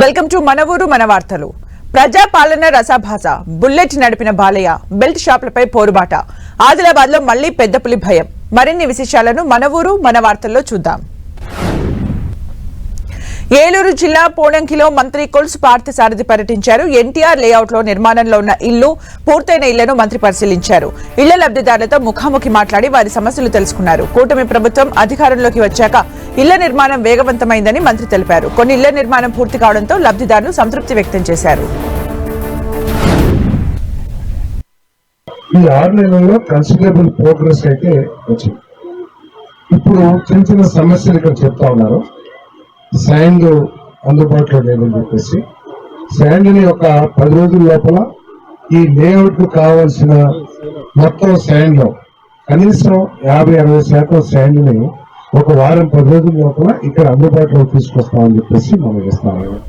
Welcome to మన ఊరు మన వార్తలు. ప్రజాపాలన రసభాస, బుల్లెట్ నడిపిన బాలయ్య, బెల్ట్ షాపులపై పోరుబాట, ఆదిలాబాద్ లో మళ్లీ పెద్ద పులి భయం. మరిన్ని విశేషాలను మన ఊరు మన వార్తల్లో చూద్దాం. ఏలూరు జిల్లా పోడంకిలో మంత్రి కొల్సు పార్థసారథి పర్యటించారు. ఎన్టీఆర్ లేఅవుట్ లో నిర్మాణంలో ఉన్న ఇల్లు, పూర్తయిన ఇళ్లను మంత్రి పరిశీలించారు. ఇళ్ల లబ్ధిదారులతో ముఖాముఖి మాట్లాడి వారి సమస్యలు తెలుసుకున్నారు. కూటమి ప్రభుత్వం అధికారంలోకి వచ్చాక ఇళ్ల నిర్మాణం వేగవంతమైందని మంత్రి తెలిపారు. కొన్ని ఇళ్ల నిర్మాణం పూర్తి కావడంతో లబ్ధిదారులు సంతృప్తి వ్యక్తం చేశారు. ఈ 6 నెలల్లో కన్సిడరబుల్ ప్రోగ్రెస్ అయితే వచ్చింది. ఇప్పుడు చిన్న చిన్న సమస్యలు ఇక్కడ చెప్తా ఉన్నారు. శాండ్ అందుబాటులో లేదని చెప్పేసి శాండ్ ని ఒక 10 రోజుల లోపల ఈ లేఅవుట్ కు కావాల్సిన మొత్తం శాండ్ లో కనీసం 50-60% శాండ్ ని ఒక వారం 10 రోజుల లోపల ఇక్కడ అందుబాటులో తీసుకొస్తామని చెప్పేసి మనం చేస్తాము.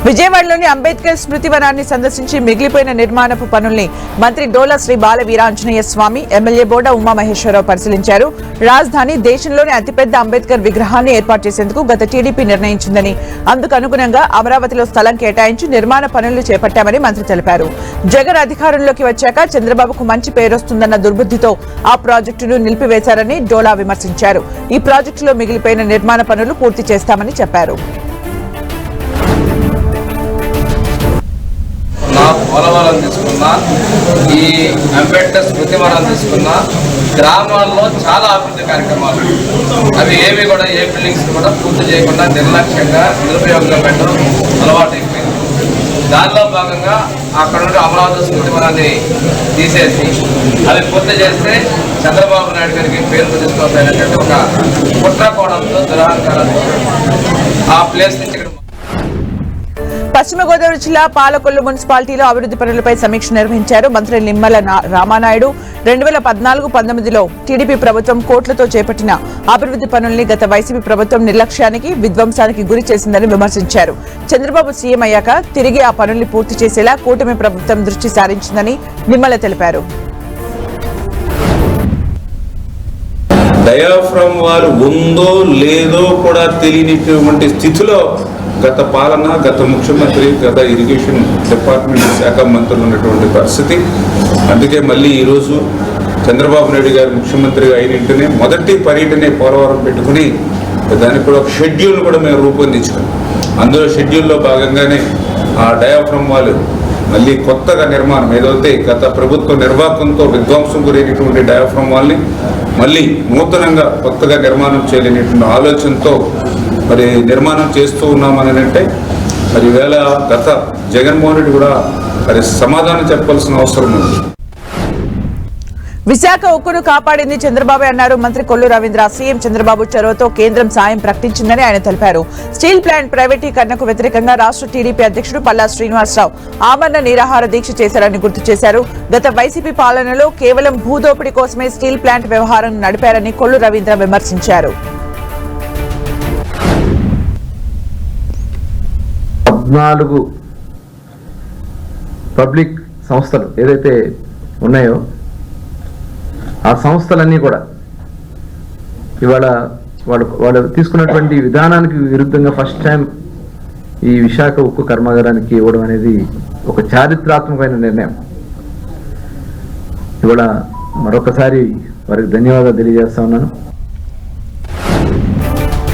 విజయవాడలోని అంబేద్కర్ స్మృతి వనాన్ని సందర్శించి మిగిలిపోయిన నిర్మాణపు పనుల్ని మంత్రి డోలా శ్రీ బాల వీరాంజనేయ స్వామి, ఎమ్మెల్యే బోడ ఉమామహేశ్వరరావు పరిశీలించారు. రాజధాని దేశంలోనే అతిపెద్ద అంబేద్కర్ విగ్రహాన్ని ఏర్పాటు చేసేందుకు గత టీడీపీ నిర్ణయించిందని, అందుకు అనుగుణంగా అమరావతిలో స్థలం కేటాయించి నిర్మాణ పనులు చేపట్టామని మంత్రి తెలిపారు. జగన్ అధికారంలోకి వచ్చాక చంద్రబాబుకు మంచి పేరొస్తుందన్న దుర్బుద్ధితో ఆ ప్రాజెక్టును నిలిపివేశారని డోలా విమర్శించారు. ఈ ప్రాజెక్టులో మిగిలిపోయిన నిర్మాణ పనులు పూర్తి చేస్తామని చెప్పారు. పోలవరం తీసుకున్నా, ఈ అంబేద్కర్ స్మృతి వనం తీసుకున్నా, గ్రామాల్లో చాలా అభివృద్ధి కార్యక్రమాలు అవి ఏవి కూడా ఏ బిల్డింగ్స్ కూడా పూర్తి చేయకుండా నిర్లక్ష్యంగా నిరుపయోగంగా పెట్టడం అలవాటు అయిపోయింది. దానిలో భాగంగా అక్కడ నుండి అమరావతి స్మృతి వనాన్ని తీసేసి అవి పూర్తి చేస్తే చంద్రబాబు నాయుడు గారికి పేరు ప్రతిష్టమైనటువంటి ఒక కుట్రకోణంతో దురహంకారంతో ఆ ప్లేస్ నుంచి పశ్చిమ గోదావరి జిల్లా పాలకొల్లు మున్సిపాలిటీలో అభివృద్ధి పనులపై సమీక్ష నిర్వహించారు. మంత్రి నిమ్మల రామానాయుడు 2014-19లో టీడీపీ ప్రభుత్వం కోట్లతో చేపట్టిన అభివృద్ధి పనుల్ని గత వైసీపీ ప్రభుత్వం నిర్లక్ష్యానికి, విధ్వంసానికి గురి చేసిందని విమర్శించారు. చంద్రబాబు సీఎం అయ్యాక తిరిగి ఆ పనుల్ని పూర్తి చేసేలా కూటమి ప్రభుత్వం దృష్టి సారించిందని నిమ్మల తెలిపారు. డయాఫ్రమ్ వారు ఉందో లేదో కూడా తెలియనిటువంటి స్థితిలో గత పాలన, గత ముఖ్యమంత్రి, గత ఇరిగేషన్ డిపార్ట్మెంట్ శాఖ మంత్రులు ఉన్నటువంటి పరిస్థితి. అందుకే మళ్ళీ ఈరోజు చంద్రబాబు నాయుడు గారు ముఖ్యమంత్రిగా అయిన వెంటనే మొదటి పర్యటనే పోలవరం పెట్టుకుని దానికి కూడా ఒక షెడ్యూల్ కూడా మేము రూపొందించుకున్నాం. అందులో షెడ్యూల్లో భాగంగానే ఆ డయాఫ్రమ్ వాళ్ళు మళ్ళీ కొత్తగా నిర్మాణం ఏదైతే గత ప్రభుత్వ నిర్వాహకంతో విధ్వంసం గురైనటువంటి డయాఫ్రమ్ వాళ్ళని మళ్ళీ నూతనంగా కొత్తగా నిర్మాణం చేయలేనటువంటి ఆలోచనతో మరి నిర్మాణం చేస్తూ ఉన్నామని అంటే మరి ఈవేళ గత జగన్మోహన్ రెడ్డి కూడా మరి సమాధానం చెప్పాల్సిన అవసరం ఉంది. విశాఖ ఉక్కును కాపాడింది చంద్రబాబు అన్నారు మంత్రి కొల్లు రవీంద్ర. సీఎం చంద్రబాబు చొరవతో కేంద్రం సాయం ప్రకటించిందని ఆయన తెలిపారు. స్టీల్ ప్లాంట్ ప్రైవేటీకరణకు వ్యతిరేకంగా రాష్ట్ర టీడీపీ అధ్యక్షుడు పల్లా శ్రీనివాసరావు ఆమరణ నిరాహార దీక్ష చేశారని గుర్తు చేశారు. గత వైసీపీ పాలనలో కేవలం భూదోపిడీ కోసమే స్టీల్ ప్లాంట్ వ్యవహారం నడిపారని కొల్లు రవీంద్ర విమర్శించారు. 14 పబ్లిక్ సంస్థలు ఏదైతే ఉన్నాయో ఆ సంస్థలన్నీ కూడా ఇవాళ వాళ్ళు తీసుకున్నటువంటి విధానానికి విరుద్ధంగా ఫస్ట్ టైం ఈ విశాఖ ఉక్కు కర్మాగారానికి ఇవ్వడం అనేది ఒక చారిత్రాత్మకమైన నిర్ణయం. ఇవాళ మరొకసారి వారికి ధన్యవాదాలు తెలియజేస్తా ఉన్నాను.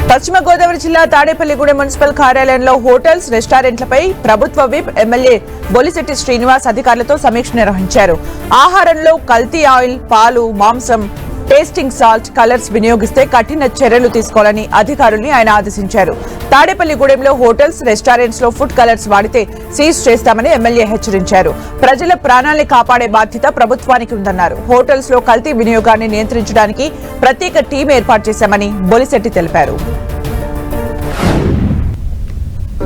పశ్చిమ గోదావరి జిల్లా తాడేపల్లిగూడెం మున్సిపల్ కార్యాలయంలో హోటల్స్, రెస్టారెంట్లపై ప్రభుత్వ విప్ ఎమ్మెల్యే బొలిశెట్టి శ్రీనివాస్ అధికారులతో సమీక్ష నిర్వహించారు. ఆహారంలో కల్తీ ఆయిల్, పాలు, మాంసం, టేస్టింగ్ సాల్ట్, కలర్స్ వినియోగిస్తే కఠిన చర్యలు తీసుకోవాలని అధికారుల్ని ఆయన ఆదేశించారు. తాడేపల్లిగూడెంలో హోటల్స్, రెస్టారెంట్స్ లో ఫుడ్ కలర్స్ వాడితే సీజ్ చేస్తామని ఎమ్మెల్యే హెచ్చరించారు. ప్రజల ప్రాణాల్ని కాపాడే బాధ్యత ప్రభుత్వానికి ఉందన్నారు. హోటల్స్ లో కల్తీ వినియోగాన్ని నియంత్రించడానికి ప్రత్యేక టీం ఏర్పాటు చేశామని బొలిశెట్టి తెలిపారు.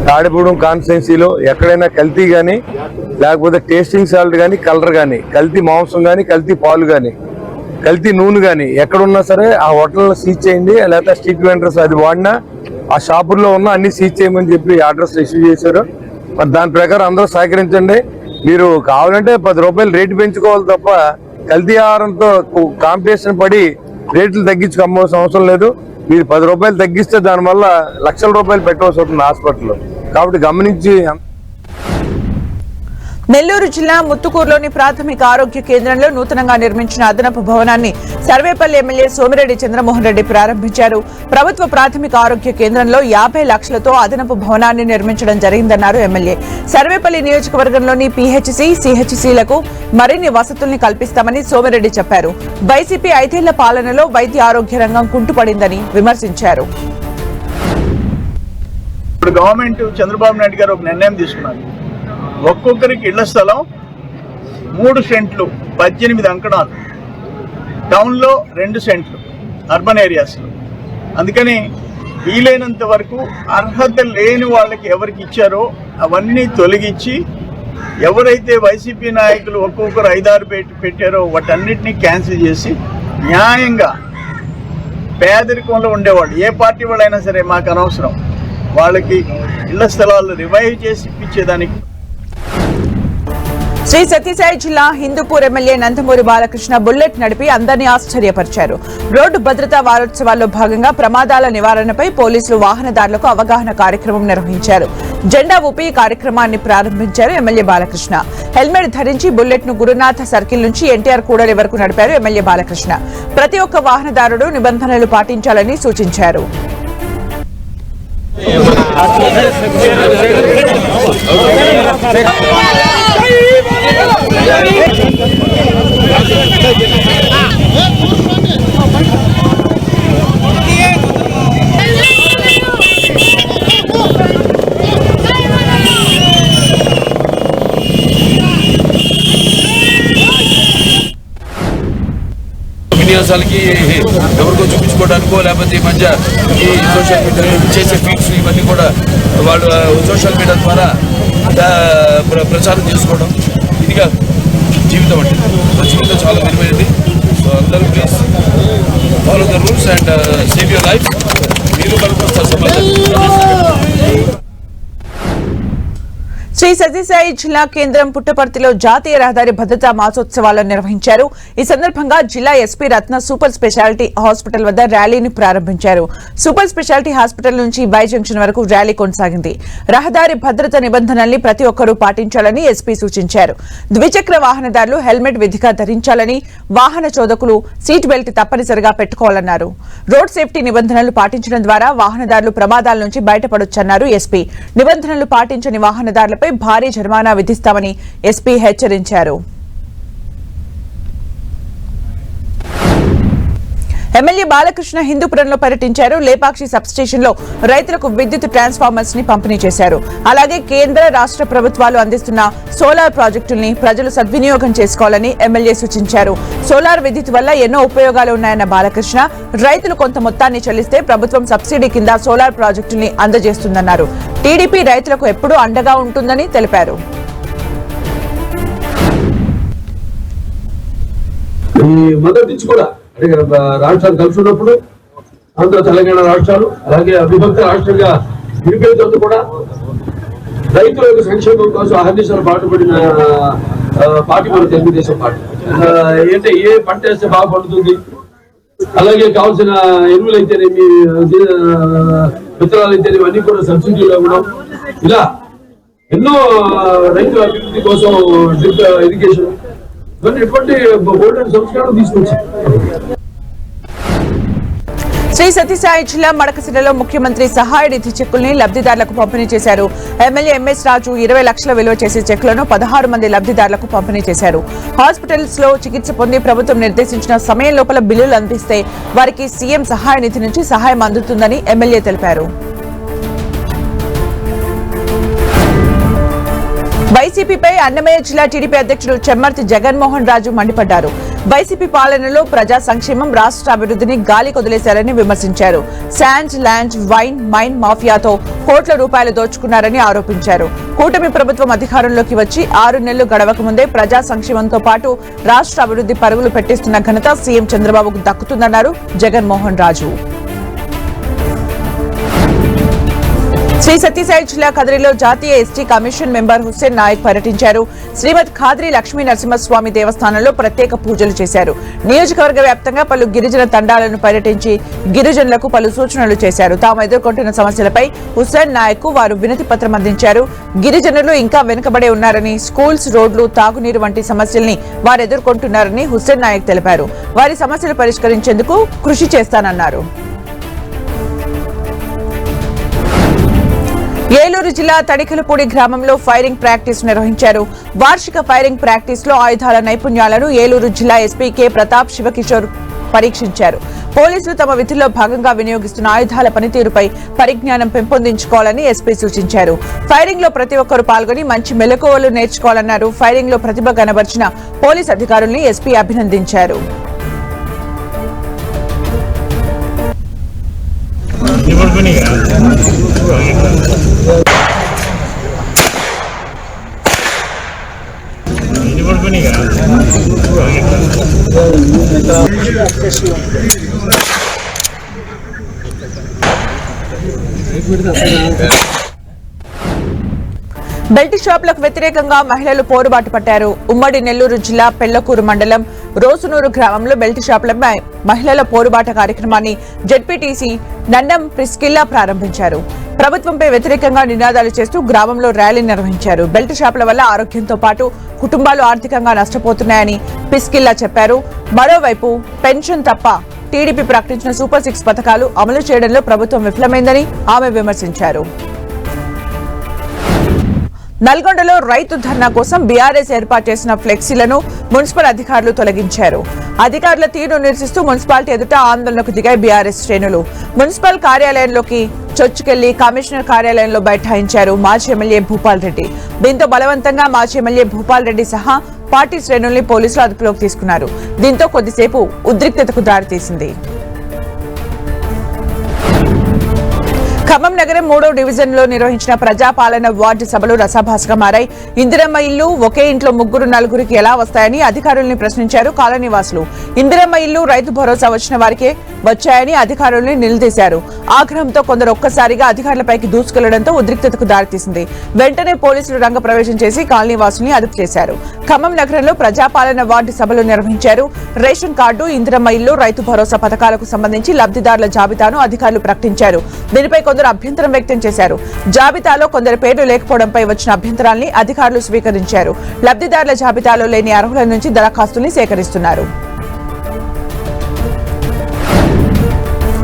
తాడేపూడెం కాన్స్టిట్యున్సీలో ఎక్కడైనా కల్తీ కానీ, లేకపోతే టేస్టింగ్ సాల్ట్ కానీ, కలర్ కానీ, కల్తీ మాంసం కానీ, కల్తీ పాలు కానీ, కల్తీ నూనె కానీ ఎక్కడున్నా సరే ఆ హోటల్లో సీజ్ చేయండి. లేకపోతే స్ట్రీట్ వెండర్స్ అది వాడినా ఆ షాపుల్లో ఉన్న అన్ని సీజ్ చేయమని చెప్పి అడ్రస్ ఇష్యూ చేశారు. మరి దాని ప్రకారం అందరూ సహకరించండి. మీరు కావాలంటే 10 రూపాయలు రేటు పెంచుకోవాలి తప్ప కల్తీ ఆహారంతో కాంపిటీషన్ పడి రేట్లు తగ్గించుకోవాల్సిన అవసరం లేదు. మీరు 10 రూపాయలు తగ్గిస్తే దానివల్ల లక్షల రూపాయలు పెట్టవలసి అవుతుంది హాస్పిటల్లో. కాబట్టి గమనించి. నెల్లూరు జిల్లా ముత్తుకూరులోని ప్రాథమిక ఆరోగ్య కేంద్రంలో నూతనంగా నిర్మించిన అదనపు భవనాన్ని సర్వేపల్లి ఎమ్మెల్యే సోమిరెడ్డి చంద్రమోహన్ రెడ్డి ప్రారంభించారు. ప్రభుత్వ ప్రాథమిక ఆరోగ్య కేంద్రంలో 50 లక్షలతో అదనపు భవనాన్ని నిర్మించడం జరిగిందన్నారు ఎమ్మెల్యే. సర్వేపల్లి నియోజకవర్గంలోని పీహెచ్సీ, సిహెచ్సీలకు మరిన్ని వసతుల్ని కల్పిస్తామని సోమిరెడ్డి చెప్పారు. వైసీపీ 5 ఏళ్ల పాలనలో వైద్య ఆరోగ్య రంగం కుంటుపడిందని విమర్శించారు. ఇప్పుడు గవర్నమెంట్ చంద్రబాబు నాయుడు గారు ఒక నిర్ణయం తీసుకున్నారు. ఒక్కొక్కరికి ఇళ్ల స్థలం 3 సెంట్లు 18 అంకణాలు, టౌన్లో 2 సెంట్లు అర్బన్ ఏరియాస్లో. అందుకని వీలైనంత వరకు అర్హత లేని వాళ్ళకి ఎవరికి ఇచ్చారో అవన్నీ తొలగించి, ఎవరైతే వైసీపీ నాయకులు ఒక్కొక్కరు 5-6 పెట్టారో వాటన్నిటినీ క్యాన్సిల్ చేసి న్యాయంగా పేదరికంలో ఉండేవాళ్ళు ఏ పార్టీ వాళ్ళైనా సరే మాకు అనవసరం, వాళ్ళకి ఇళ్ల స్థలాలు రివైవ్ చేసి ఇప్పించేదానికి. శ్రీ సత్యసాయి జిల్లా హిందూపూర్ ఎమ్మెల్యే నందమూరి బాలకృష్ణ బుల్లెట్ నడిపి అందరినీ ఆశ్చర్యపరిచారు. రోడ్డు భద్రతా వారోత్సవాల్లో భాగంగా ప్రమాదాల నివారణపై పోలీసులు వాహనదారులకు అవగాహన కార్యక్రమం నిర్వహించారు. జెండా ఊపి కార్యక్రమాన్ని ప్రారంభించారు ఎమ్మెల్యే బాలకృష్ణ. హెల్మెట్ ధరించి బుల్లెట్ ను గురునాథ సర్కిల్ నుంచి ఎన్టీఆర్ కూడలి వరకు నడిపారు ఎమ్మెల్యే బాలకృష్ణ. ప్రతి ఒక్క వాహనదారుడు నిబంధనలు పాటించాలని సూచించారు. విన్యాసాలకి ఎవరికో చూపించుకోవడానికో లేకపోతే ఈ మధ్య ఈ సోషల్ మీడియా చేసే ఫీడ్స్ ఇవన్నీ కూడా వాళ్ళు సోషల్ మీడియా ద్వారా ప్రచారం చేసుకోవడం, ఇదిగా జీవితం అంటే జీవితం చాలా విలువైనది. సో అందరూ please follow the rules and save your life. మీరు శ్రీ సత్యసాయి జిల్లా కేంద్రం పుట్టపర్తిలో జాతీయ రహదారి భద్రతా మాసోత్సవాలను నిర్వహించారు. ఈ సందర్భంగా జిల్లా ఎస్పీ రత్న సూపర్ స్పెషాలిటీ హాస్పిటల్ వద్ద ర్యాలీని ప్రారంభించారు. సూపర్ స్పెషాలిటీ హాస్పిటల్ నుంచి బై జంక్షన్ వరకు ర్యాలీ కొనసాగింది. రహదారి భద్రత నిబంధనల్ని ప్రతి ఒక్కరూ పాటించాలని ఎస్పీ సూచించారు. ద్విచక్ర వాహనదారులు హెల్మెట్ విధిగా ధరించాలని, వాహన చోదకులు సీట్ బెల్ట్ తప్పనిసరిగా పెట్టుకోవాలన్నారు. రోడ్ సేఫ్టీ నిబంధనలు పాటించడం ద్వారా వాహనదారులు ప్రమాదాల నుంచి బయటపడొచ్చన్నారు ఎస్పీ. నిబంధనలు పాటించని వాహనదారులపై భారీ జరిమానా విధిస్తామని ఎస్పీ హెచ్చరించారు. ఎమ్మెల్యే బాలకృష్ణ హిందూపురంలో పర్యటించారు. లేపాక్షి సబ్స్టేషన్ లో రైతులకు విద్యుత్ ట్రాన్స్ఫార్మర్స్ ని పంపిణీ చేశారు. అలాగే కేంద్ర రాష్ట్ర ప్రభుత్వాలు అందిస్తున్న సోలార్ ప్రాజెక్టుల్ని ప్రజలు సద్వినియోగం చేసుకోవాలని ఎమ్మెల్యే సూచించారు. సోలార్ విద్యుత్ వల్ల ఎన్నో ఉపయోగాలు ఉన్నాయన్న బాలకృష్ణ, రైతులు కొంత మొత్తాన్ని చెల్లిస్తే ప్రభుత్వం సబ్సిడీ కింద సోలార్ ప్రాజెక్టుల్ని అందజేస్తుందన్నారు. టీడీపీ రైతులకు ఎప్పుడూ అండగా ఉంటుందని తెలిపారు. రాష్ట్రాలు కలిసి ఉన్నప్పుడు ఆంధ్ర తెలంగాణ రాష్ట్రాలు అలాగే అవిభక్త రాష్ట్రంగా విడిపోయేందుకు కూడా రైతుల యొక్క సంక్షేమం కోసం అహర్నిశలు పాటుపడిన పార్టీ మన తెలుగుదేశం పార్టీ. అంటే ఏ పంట వేస్తే బాగా పండుతుంది, అలాగే కావాల్సిన ఎరువులు అయితేనేమి, విత్తనాలు అయితేనేమి అన్ని కూడా సబ్సిడీలో ఇవ్వడం, ఇలా ఎన్నో రైతుల అభివృద్ధి కోసం డ్రిప్ ఇరిగేషన్ ఇవన్నీ ఎటువంటి ఓల్డెన్ సంస్కరణ తీసుకొచ్చారు. శ్రీ సత్యసాయి జిల్లా మడకసిరలో ముఖ్యమంత్రి సహాయ నిధి చెక్కుల్ని లబ్ధిదారులకు పంపిణీ చేశారు. ఎమ్మెల్యే ఎంఎస్ రాజు 20 లక్షల విలువ చేసే చెక్కులను 16 మంది లబ్ధిదారులకు పంపిణీ చేశారు. హాస్పిటల్స్ లో చికిత్స పొంది ప్రభుత్వం నిర్దేశించిన సమయం లోపల బిల్లులు అందిస్తే వారికి సీఎం సహాయ నిధి నుంచి సహాయం అందుతుందని ఎమ్మెల్యే తెలిపారు. వైసీపీపై అన్నమయ్య జిల్లా టీడీపీ అధ్యక్షుడు చెమ్మర్తి జగన్మోహన్ రాజు మండిపడ్డారు. వైసీపీ పాలనలో ప్రజా సంక్షేమం, రాష్ట్ర అభివృద్ధిని గాలి కొదిలేశారని విమర్శించారు. శాండ్, ల్యాండ్, వైన్, మైన్ మాఫియాతో కోట్ల రూపాయలు దోచుకున్నారని ఆరోపించారు. కూటమి ప్రభుత్వం అధికారంలోకి వచ్చి 6 నెలలు గడవక ముందే ప్రజా సంక్షేమంతో పాటు రాష్ట్ర అభివృద్ధి పరుగులు పెట్టిస్తున్న ఘనత సీఎం చంద్రబాబుకు దక్కుతుందన్నారు జగన్మోహన్ రాజు. శ్రీ సత్యసాయి జిల్లా కదిరిలో జాతీయ ST commission member Hussain Naik పర్యటించారు. శ్రీమద్ ఖాద్రి లక్ష్మీ నరసింహస్వామి దేవస్థానంలో ప్రత్యేక పూజలు చేశారు. నియోజకవర్గ వ్యాప్తంగా పలు గిరిజన తండాలను పర్యటించి గిరిజనులకు పలు సూచనలు చేశారు. తాము ఎదుర్కొంటున్న సమస్యలపై హుస్సేన్ నాయక్ కు వారు వినతి పత్రం అందించారు. గిరిజనులు ఇంకా వెనుకబడే ఉన్నారని, స్కూల్స్, రోడ్లు, తాగునీరు వంటి సమస్యల్ని వారు ఎదుర్కొంటున్నారని హుస్సేన్ నాయక్ తెలిపారు. వారి సమస్యలు పరిష్కరించేందుకు కృషి చేస్తానన్నారు. ఏలూరు జిల్లా తడికలపూడి గ్రామంలో ఫైరింగ్ ప్రాక్టీస్ నిర్వహించారు. వార్షిక ఫైరింగ్ ప్రాక్టీస్ లో ఆయుధాల నైపుణ్యాలను ఏలూరు జిల్లా ఎస్పీ కె ప్రతాప్ శివకిషోర్ పరీక్షించారు. పోలీసులు తమ విధుల్లో భాగంగా వినియోగిస్తున్న ఆయుధాల పనితీరుపై పరిజ్ఞానం పెంపొందించుకోవాలని ఎస్పీ సూచించారు. ఫైరింగ్ లో ప్రతి ఒక్కరూ పాల్గొని మంచి మెలకువలు నేర్చుకోవాలన్నారు. ఫైరింగ్ లో ప్రతిభ కనబర్చిన పోలీస్ అధికారుల్ని ఎస్పీ అభినందించారు. బెల్ట్ షాపులకు వ్యతిరేకంగా మహిళలు పోరుబాటు పట్టారు. ఉమ్మడి నెల్లూరు జిల్లా పెళ్లకూరు మండలం రోసునూరు గ్రామంలో బెల్ట్ షాపులపై మహిళల పోరుబాట కార్యక్రమాన్ని జెడ్పీటీసీ నండం ప్రిస్కిల్లా ప్రారంభించారు. ప్రభుత్వంపై వ్యతిరేకంగా నినాదాలు చేస్తూ గ్రామంలో ర్యాలీ నిర్వహించారు. బెల్ట్ షాపుల వల్ల ఆరోగ్యంతో పాటు కుటుంబాలు ఆర్థికంగా నష్టపోతున్నాయని ప్రిస్కిల్లా చెప్పారు. మరోవైపు పెన్షన్ తప్ప టీడీపీ ప్రకటించిన సూపర్ 6 పథకాలు అమలు చేయడంలో ప్రభుత్వం విఫలమైందని ఆమె విమర్శించారు. నల్గొండలో రైతు ధర్నా కోసం బీఆర్ఎస్ ఏర్పాటు చేసిన ఫ్లెక్సీలను మున్సిపల్ అధికారులు తొలగించారు. అధికారుల తీరును నిరసిస్తూ మున్సిపాలిటీ ఎదుట ఆందోళనకు దిగాయి బీఆర్ఎస్ శ్రేణులు. మున్సిపల్ కార్యాలయంలోకి చొచ్చుకెళ్లి కమిషనర్ కార్యాలయంలో బైఠాయించారు మాజీ ఎమ్మెల్యే భూపాల్ రెడ్డి. దీంతో బలవంతంగా మాజీ ఎమ్మెల్యే భూపాల్ రెడ్డి సహా పార్టీ శ్రేణుల్ని పోలీసులు అదుపులోకి తీసుకున్నారు. దీంతో కొద్దిసేపు ఉద్రిక్తతకు దారితీసింది. ఖమ్మం నగరం 3వ డివిజన్లో నిర్వహించిన ప్రజాపాలన వార్డు సభలు రసాభాసగా మారాయి. ఇందిరమ్మ ఇల్లు ఒకే ఇంట్లో 3-4కి ఎలా వస్తాయని అధికారుల్ని ప్రశ్నించారు కాలనీవాసులు. ఇందిరమ్మ ఇల్లు రైతు భరోసా వచ్చిన వారికే వచ్చాయని అధికారుల్ని నిలదీశారు. ఆగ్రహంతో కొందరు ఒక్కసారిగా అధికారులపైకి దూసుకెళ్లడంతో ఉద్రిక్తతకు దారితీసింది. వెంటనే పోలీసులు రంగప్రవేశం చేసి కాలనీవాసుల్ని అదుపు చేశారు. ఖమ్మం నగరంలో ప్రజాపాలన వార్డు సభలు నిర్వహించారు. రేషన్ కార్డు, ఇందిరమ్మ ఇల్లు, రైతు భరోసా పథకాలకు సంబంధించి లబ్ధిదారుల జాబితాను అధికారులు ప్రకటించారు. దీనిపై కొందరు అభ్యంతరం వ్యక్తం చేశారు. జాబితాలో కొందరి పేర్లు లేకపోవడంపై వచ్చిన అభ్యంతరాల్ని అధికారులు స్వీకరించారు. లబ్ధిదారుల జాబితాలో లేని అర్హుల నుంచి దరఖాస్తుల్ని సేకరిస్తున్నారు.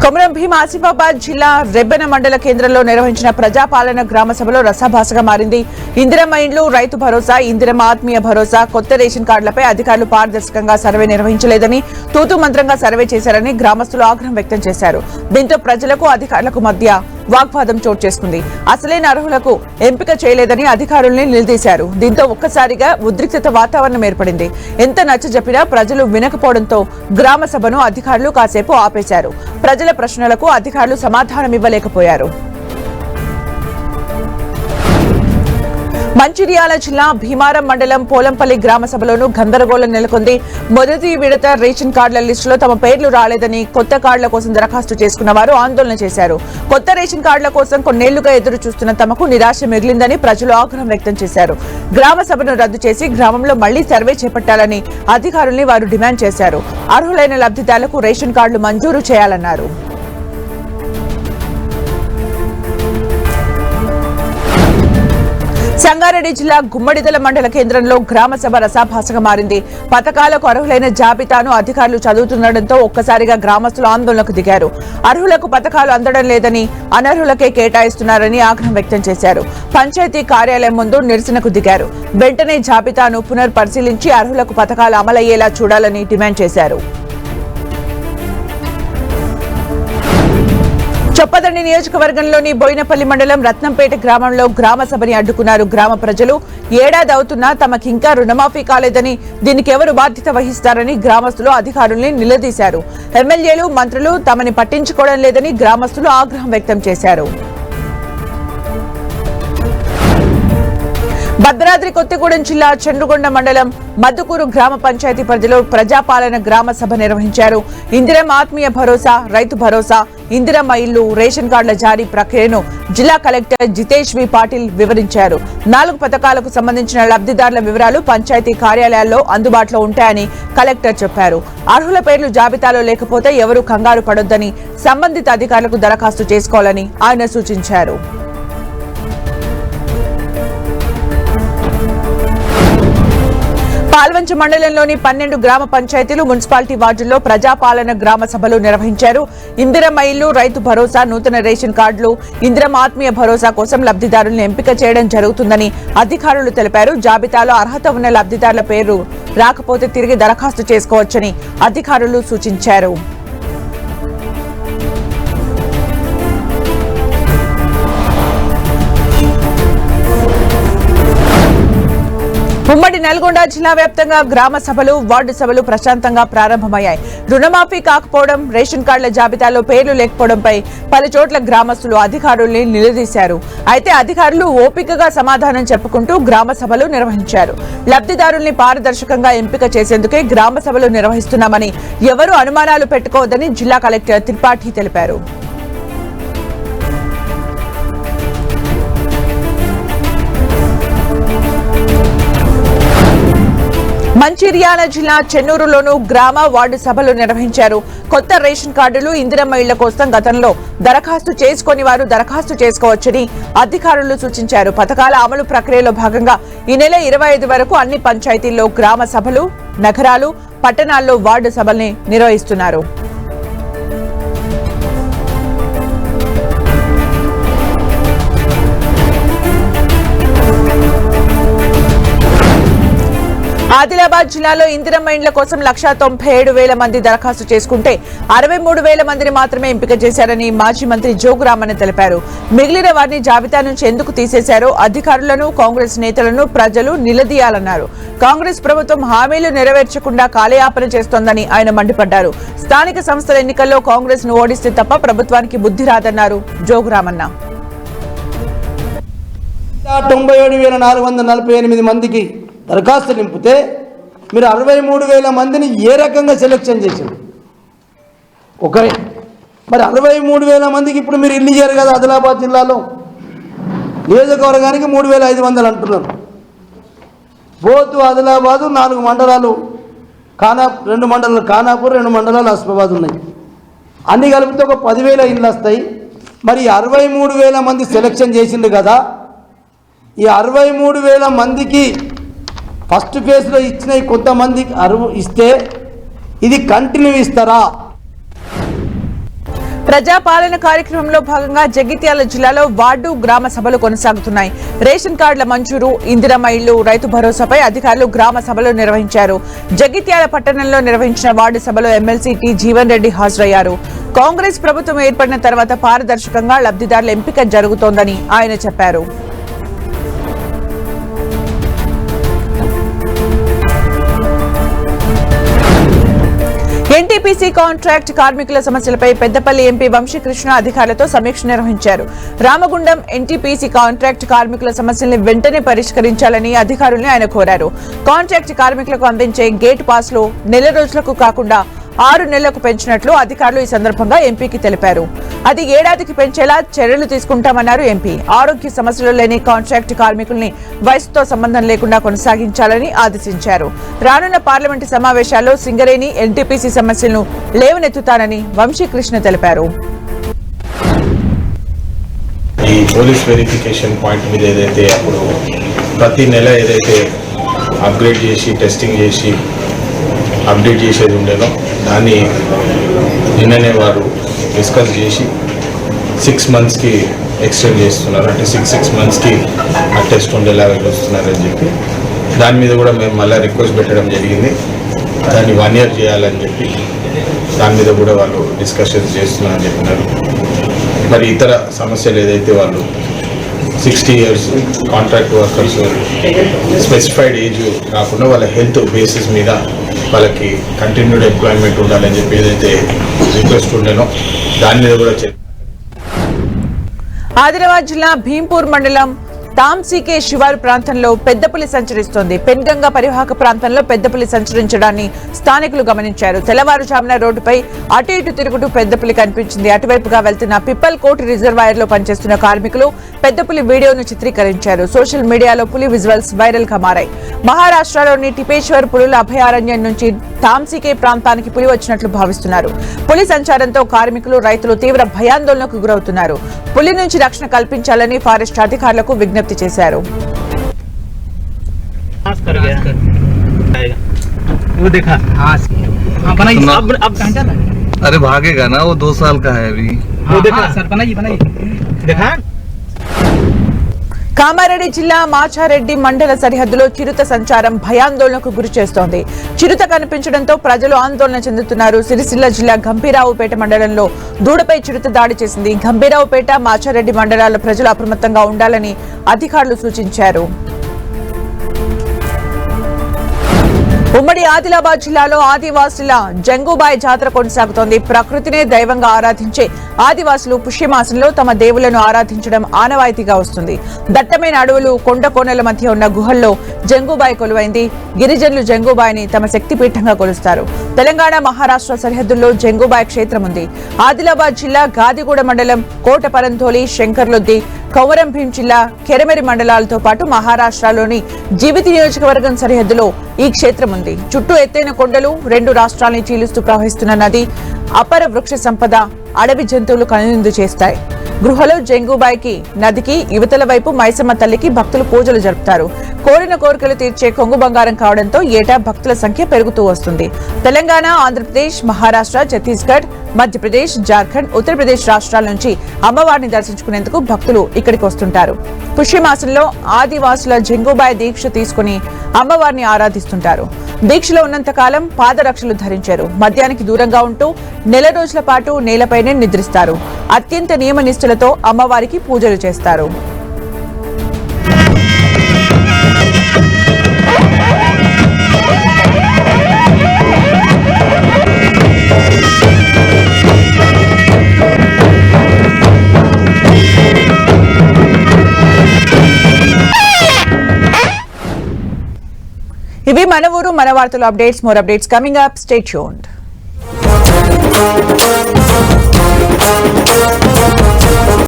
కొమరం భీం ఆసిఫాబాద్ జిల్లా రెబ్బెన మండల కేంద్రంలో నిర్వహించిన ప్రజాపాలన గ్రామ సభలో రసాభాసగా మారింది. ఇందిరమ్మ ఇండ్లు, రైతు భరోసా, ఇందిరమ్మ ఆత్మీయ భరోసా, కొత్త రేషన్ కార్డులపై అధికారులు పారదర్శకంగా సర్వే నిర్వహించలేదని, తూతూ మంత్రంగా సర్వే చేశారని గ్రామస్తులు ఆగ్రహం వ్యక్తం చేశారు. దీంతో ప్రజలకు అధికారులకు మధ్య వాగ్వాదం చోటు చేసుకుంది. అసలైన అర్హులకు ఎంపిక చేయలేదని అధికారుల్ని నిలదీశారు. దీంతో ఒక్కసారిగా ఉద్రిక్తత వాతావరణం ఏర్పడింది. ఎంత నచ్చజెప్పినా ప్రజలు వినకపోవడంతో గ్రామ సభను అధికారులు కాసేపు ఆపేశారు. ప్రజల ప్రశ్నలకు అధికారులు సమాధానమివ్వలేకపోయారు. మంచిర్యాల జిల్లా భీమారం మండలం పోలంపల్లి గ్రామ సభలోనూ గందరగోళం నెలకొంది. మొదటి విడత రేషన్ కార్డుల లిస్టులో తమ పేర్లు రాలేదని కొత్త కార్డుల కోసం దరఖాస్తు చేసుకున్న వారు ఆందోళన చేశారు. కొత్త రేషన్ కార్డుల కోసం కొన్నేళ్లుగా ఎదురు చూస్తున్న తమకు నిరాశ మిగిలిందని ప్రజలు ఆగ్రహం వ్యక్తం చేశారు. గ్రామ సభను రద్దు చేసి గ్రామంలో మళ్లీ సర్వే చేపట్టాలని అధికారుల్ని వారు డిమాండ్ చేశారు. అర్హులైన లబ్ధిదారులకు రేషన్ కార్డులు మంజూరు చేయాలన్నారు. సంగారెడ్డి జిల్లా గుమ్మడిదల మండల కేంద్రంలో గ్రామ సభ రసాభాసగా మారింది. పథకాలకు అర్హులైన జాబితాను అధికారులు చదువుతుండటంతో ఒక్కసారిగా గ్రామస్తులు ఆందోళనకు దిగారు. అర్హులకు పథకాలు అందడం లేదని, అనర్హులకే కేటాయిస్తున్నారని ఆగ్రహం వ్యక్తం చేశారు. పంచాయతీ కార్యాలయం ముందు నిరసనకు దిగారు. వెంటనే జాబితాను పునర్పరిశీలించి అర్హులకు పథకాలు అమలయ్యేలా చూడాలని డిమాండ్ చేశారు. చొప్పదండి నియోజకవర్గంలోని బోయినపల్లి మండలం రత్నంపేట గ్రామంలో గ్రామ సభని అడ్డుకున్నారు గ్రామ ప్రజలు. ఏడాది అవుతున్నా తమకింకా రుణమాఫీ కాలేదని, దీనికి ఎవరు బాధ్యత వహిస్తారని గ్రామస్తులు అధికారుల్ని నిలదీశారు. ఎమ్మెల్యేలు, మంత్రులు తమని పట్టించుకోవడం లేదని గ్రామస్తులు ఆగ్రహం వ్యక్తం చేశారు. భద్రాద్రి కొత్తగూడెం జిల్లా చంద్రగొండ మండలం మద్దుకూరు గ్రామ పంచాయతీ పరిధిలో ప్రజాపాలన గ్రామ సభ నిర్వహించారు. ఇందిరమ్మ ఆత్మీయ భరోసా, రైతు భరోసా, ఇందిరమ్మ ఇల్లు, రేషన్ కార్డుల జారీ ప్రక్రియను జిల్లా కలెక్టర్ జితేష్ వి పాటిల్ వివరించారు. 4 పథకాలకు సంబంధించిన లబ్ధిదారుల వివరాలు పంచాయతీ కార్యాలయాల్లో అందుబాటులో ఉంటాయని కలెక్టర్ చెప్పారు. అర్హుల పేర్లు జాబితాలో లేకపోతే ఎవరూ కంగారు పడొద్దని, సంబంధిత అధికారులకు దరఖాస్తు చేసుకోవాలని ఆయన సూచించారు. పాల్వంచ మండలంలోని 12 గ్రామ పంచాయతీలు, మున్సిపాలిటీ వార్డుల్లో ప్రజాపాలన గ్రామ సభలు నిర్వహించారు. ఇందిరమ్మ ఇల్లు, రైతు భరోసా, నూతన రేషన్ కార్డులు, ఇందిరమ్మ ఆత్మీయ భరోసా కోసం లబ్ధిదారులను ఎంపిక చేయడం జరుగుతుందని అధికారులు తెలిపారు. జాబితాలో అర్హత ఉన్న లబ్ధిదారుల పేరు రాకపోతే తిరిగి దరఖాస్తు చేసుకోవచ్చని అధికారులు సూచించారు. ఉమ్మడి నల్గొండ జిల్లా వ్యాప్తంగా గ్రామ సభలు, వార్డు సభలు ప్రశాంతంగా ప్రారంభమయ్యాయి. రుణమాఫీ కాకపోవడం, రేషన్ కార్డుల జాబితాలో పేర్లు లేకపోవడంపై పలు చోట్ల గ్రామస్తులు అధికారుల్ని నిలదీశారు. అయితే అధికారులు ఓపికగా సమాధానం చెప్పుకుంటూ గ్రామ సభలు నిర్వహించారు. లబ్ధిదారుల్ని పారదర్శకంగా ఎంపిక చేసేందుకే గ్రామ సభలు నిర్వహిస్తున్నామని, ఎవరూ అనుమానాలు పెట్టుకోవద్దని జిల్లా కలెక్టర్ త్రిపాఠి తెలిపారు. మంచిర్యాల జిల్లా చెన్నూరులోనూ గ్రామ, వార్డు సభలు నిర్వహించారు. కొత్త రేషన్ కార్డులు, ఇందిరమ్మ ఇళ్ల కోసం గతంలో దరఖాస్తు చేసుకుని వారు దరఖాస్తు చేసుకోవచ్చని అధికారులు సూచించారు. పథకాల అమలు ప్రక్రియలో భాగంగా ఈ నెల 25 వరకు అన్ని పంచాయతీల్లో గ్రామ సభలు, నగరాలు, పట్టణాల్లో వార్డు సభల్ని నిర్వహిస్తున్నారు. ఆదిలాబాద్ జిల్లాలో ఇందిరమ్మ ఇండ్ల కోసం 1,97,000 మంది దరఖాస్తు చేసుకుంటే 63,000 మందిని మాత్రమే ఎంపిక చేశారని మాజీ మంత్రి జోగురామన్న తెలిపారు. మిగిలిన వారిని జాబితా నుంచి ఎందుకు తీసేశారో అధికారులను, కాంగ్రెస్ నేతలను ప్రజలు నిలదీయాలన్నారు. కాంగ్రెస్ ప్రభుత్వం హామీలు నెరవేర్చకుండా కాలయాపన చేస్తోందని ఆయన మండిపడ్డారు. స్థానిక సంస్థల ఎన్నికల్లో కాంగ్రెస్ ను ఓడిస్తే తప్ప ప్రభుత్వానికి బుద్ధి రాదన్నారు జోగురామన్న. 97,448 మందికి దరఖాస్తు నింపితే మీరు 63,000 మందిని ఏ రకంగా సెలెక్షన్ చేశారు? ఒకరే. మరి 63,000 మందికి ఇప్పుడు మీరు ఇల్లు ఇయ్యారు కదా. ఆదిలాబాద్ జిల్లాలో నియోజకవర్గానికి 3,500 అంటున్నారు. బోతు ఆదిలాబాదు 4 మండలాలు, 2 మండలాలు ఖానాపూర్, 2 మండలాలు అస్మాబాద్ ఉన్నాయి. అన్ని కలిపితే ఒక 10,000 ఇళ్ళు వస్తాయి. మరి 63,000 మంది సెలెక్షన్ చేసిండు కదా. ఈ 63,000 మందికి ఫస్ట్ ఫేజ్లో ఇచ్చిన కొంతమందికి ఇస్తే ఇది కంటిన్యూ ఇస్తారా? ప్రజాపాలన కార్యక్రమంలో భాగంగా జగిత్యాల జిల్లాలో వార్డు, గ్రామ సభలు కొనసాగుతున్నాయి. రేషన్ కార్డుల మంజూరు, ఇందిరమ్మ ఇళ్లు, రైతు భరోసాపై అధికారులు గ్రామ సభలు నిర్వహించారు. జగిత్యాల పట్టణంలో నిర్వహించిన వార్డు సభలో ఎమ్మెల్సీ టి జీవన్ రెడ్డి హాజరయ్యారు. కాంగ్రెస్ ప్రభుత్వం ఏర్పడిన తర్వాత పారదర్శకంగా లబ్ధిదారుల ఎంపిక జరుగుతోందని ఆయన చెప్పారు. ఎన్టీపీసీ కాంట్రాక్ట్ కార్మికుల సమస్యలపై పెద్దపల్లి ఎంపీ వంశీకృష్ణ అధికారులతో సమీక్ష నిర్వహించారు. రామగుండం ఎన్టీపీసీ కాంట్రాక్ట్ కార్మికుల సమస్యల్ని వెంటనే పరిష్కరించాలని అధికారుల్ని ఆయన కోరారు. కాంట్రాక్ట్ కార్మికులకు అందించే గేట్ పాస్లు 4 రోజులకు కాకుండా 6 నెలలకు పెంచినట్లు అధికారులు ఈ సందర్భంగా ఎంపీకి తెలిపారు. అది ఏడాదికి పెంచేలా చర్యలు తీసుకుంటామన్నారు ఎంపీ. ఆరోగ్య సమస్యలు లేని కాంట్రాక్ట్ కార్మికుల్ని వయసుతో సంబంధం లేకుండా కొనసాగించాలని ఆదేశించారు. రానున్న పార్లమెంటు సమావేశాల్లో సింగరేణి, ఎన్టీపీసీ సమస్యలను లేవనెత్తుతానని వంశీకృష్ణ తెలిపారు. ఈ పోలీస్ వెరిఫికేషన్ పాయింట్ మీద ఏదైతే అప్పుడు ప్రతి నెల ఏదైతే అప్గ్రేడ్ చేసి టెస్టింగ్ చేసి అప్డేట్ చేసేది ఉండేదో దాన్ని నిన్ననే వారు డిస్కస్ చేసి 6 మంత్స్కి ఎక్స్టెండ్ చేస్తున్నారు. అంటే 6 మంత్స్కి ఆ టెస్ట్ ఉండేలాగా చూస్తున్నారని చెప్పి దాని మీద కూడా మేము మళ్ళీ రిక్వెస్ట్ పెట్టడం జరిగింది. దాన్ని 1 year చేయాలని చెప్పి దాని మీద కూడా వాళ్ళు డిస్కషన్స్ చేస్తున్నారని చెప్పినారు. మరి ఇతర సమస్యలు ఏదైతే వాళ్ళు 60 years contract workers specified age కాకుండా వాళ్ళ హెల్త్ బేసిస్ మీద వాళ్ళకి కంటిన్యూడ్ ఎంప్లాయ్మెంట్ ఉండాలని చెప్పి ఏదైతే రిక్వెస్ట్ ఉండేనో దాని మీద కూడా ఆదిలాబాద్ జిల్లా భీంపూర్ మండలం తాంసీకే శివారు ప్రాంతంలో పెద్దపులి సంచరిస్తోంది. పెన్గంగ పరివాహక ప్రాంతంలో పెద్దపులి సంచరించడాన్ని స్థానికులు గమనించారు. తెల్లవారుజామున రోడ్డుపై అటు ఇటు తిరుగుతూ పెద్దపులి కనిపించింది. అటువైపుగా వెళ్తున్న పిప్పల్ కోట్ రిజర్వాయర్ లో పనిచేస్తున్న కార్మికులు పెద్దపులి వీడియోను చిత్రీకరించారు. సోషల్ మీడియాలో పులి విజువల్స్ వైరల్ గా మారాయి. మహారాష్ట్రలోని టిపేశ్వర్ పులుల అభయారణ్యం నుంచి తాంసీకే ప్రాంతానికి పులి వచ్చినట్లు భావిస్తున్నారు. పులి సంచారంతో కార్మికులు, రైతులు తీవ్ర భయాందోళనకు గురవుతున్నారు. పులి నుంచి రక్షణ కల్పించాలని ఫారెస్ట్ అధికారులకు విజ్ఞప్తి చేశారు. अरे भागेगा ना, वो 2 साल का है अभी। కామారెడ్డి జిల్లా మాచారెడ్డి మండల సరిహద్దులో చిరుత సంచారం భయాందోళనకు గురి చేస్తోంది. చిరుత కనిపించడంతో ప్రజలు ఆందోళన చెందుతున్నారు. సిరిసిల్ల జిల్లా గంభీరావుపేట మండలంలో దూడపై చిరుత దాడి చేసింది. గంభీరావుపేట, మాచారెడ్డి మండలాల ప్రజలు అప్రమత్తంగా ఉండాలని అధికారులు సూచించారు. ఉమ్మడి ఆదిలాబాద్ జిల్లాలో ఆదివాసుల జంగుబాయ్ జాతర కొనసాగుతోంది. ప్రకృతినే దైవంగా ఆరాధించే ఆదివాసులు పుష్యమాసంలో తమ దేవులను ఆరాధించడం ఆనవాయితీగా వస్తుంది. దట్టమైన అడవులు, కొండ కోనల మధ్య ఉన్న గుహల్లో జంగుబాయ్ కొలువైంది. గిరిజనులు జంగుబాయ్ని తమ శక్తిపీఠంగా కొలుస్తారు. తెలంగాణ, మహారాష్ట్ర సరిహద్దుల్లో జంగుబాయ్ క్షేత్రం ఉంది. ఆదిలాబాద్ జిల్లా గాదిగూడ మండలం కోటపరంతోలి, శంకర్లొద్ది, కొమరం భీం జిల్లా కెరమెరి మండలాలతో పాటు మహారాష్ట్రలోని జీవిత నియోజకవర్గం సరిహద్దులో ఈ క్షేత్రం ఉంది. చుట్టూ ఎత్తైన కొండలు, 2 రాష్ట్రాలని చీలుస్తూ ప్రవహిస్తున్న నది, అపర వృక్ష సంపద, అడవి జంతువులు కనువిందు చేస్తాయి. గృహలో జంగుబాయ్కి, నదికి యువతల వైపు మైసమ్మ తల్లికి భక్తులు పూజలు జరుపుతారు. కోరిన కోరికలు తీర్చే కొంగు బంగారం కావడంతో ఏటా భక్తుల సంఖ్య పెరుగుతూ వస్తుంది. తెలంగాణ, ఆంధ్రప్రదేశ్, మహారాష్ట్ర, ఛత్తీస్గఢ్, మధ్యప్రదేశ్, జార్ఖండ్, ఉత్తరప్రదేశ్ రాష్ట్రాల నుంచి అమ్మవారిని దర్శించుకునేందుకు భక్తులు ఇక్కడికి వస్తుంటారు. పుష్యమాసంలో ఆదివాసుల జంగుబాయ్ దీక్ష తీసుకుని అమ్మవారిని ఆరాధిస్తుంటారు. దీక్షలో ఉన్నంత కాలం పాదరక్షలు ధరించారు. మద్యానికి దూరంగా ఉంటూ నెల రోజుల పాటు నేలపైనే నిద్రిస్తారు. అత్యంత నియమ నిష్ఠలతో అమ్మవారికి పూజలు చేస్తారు. ఇవి మన ఊరు మన వార్తలు updates. More updates coming up. Stay tuned.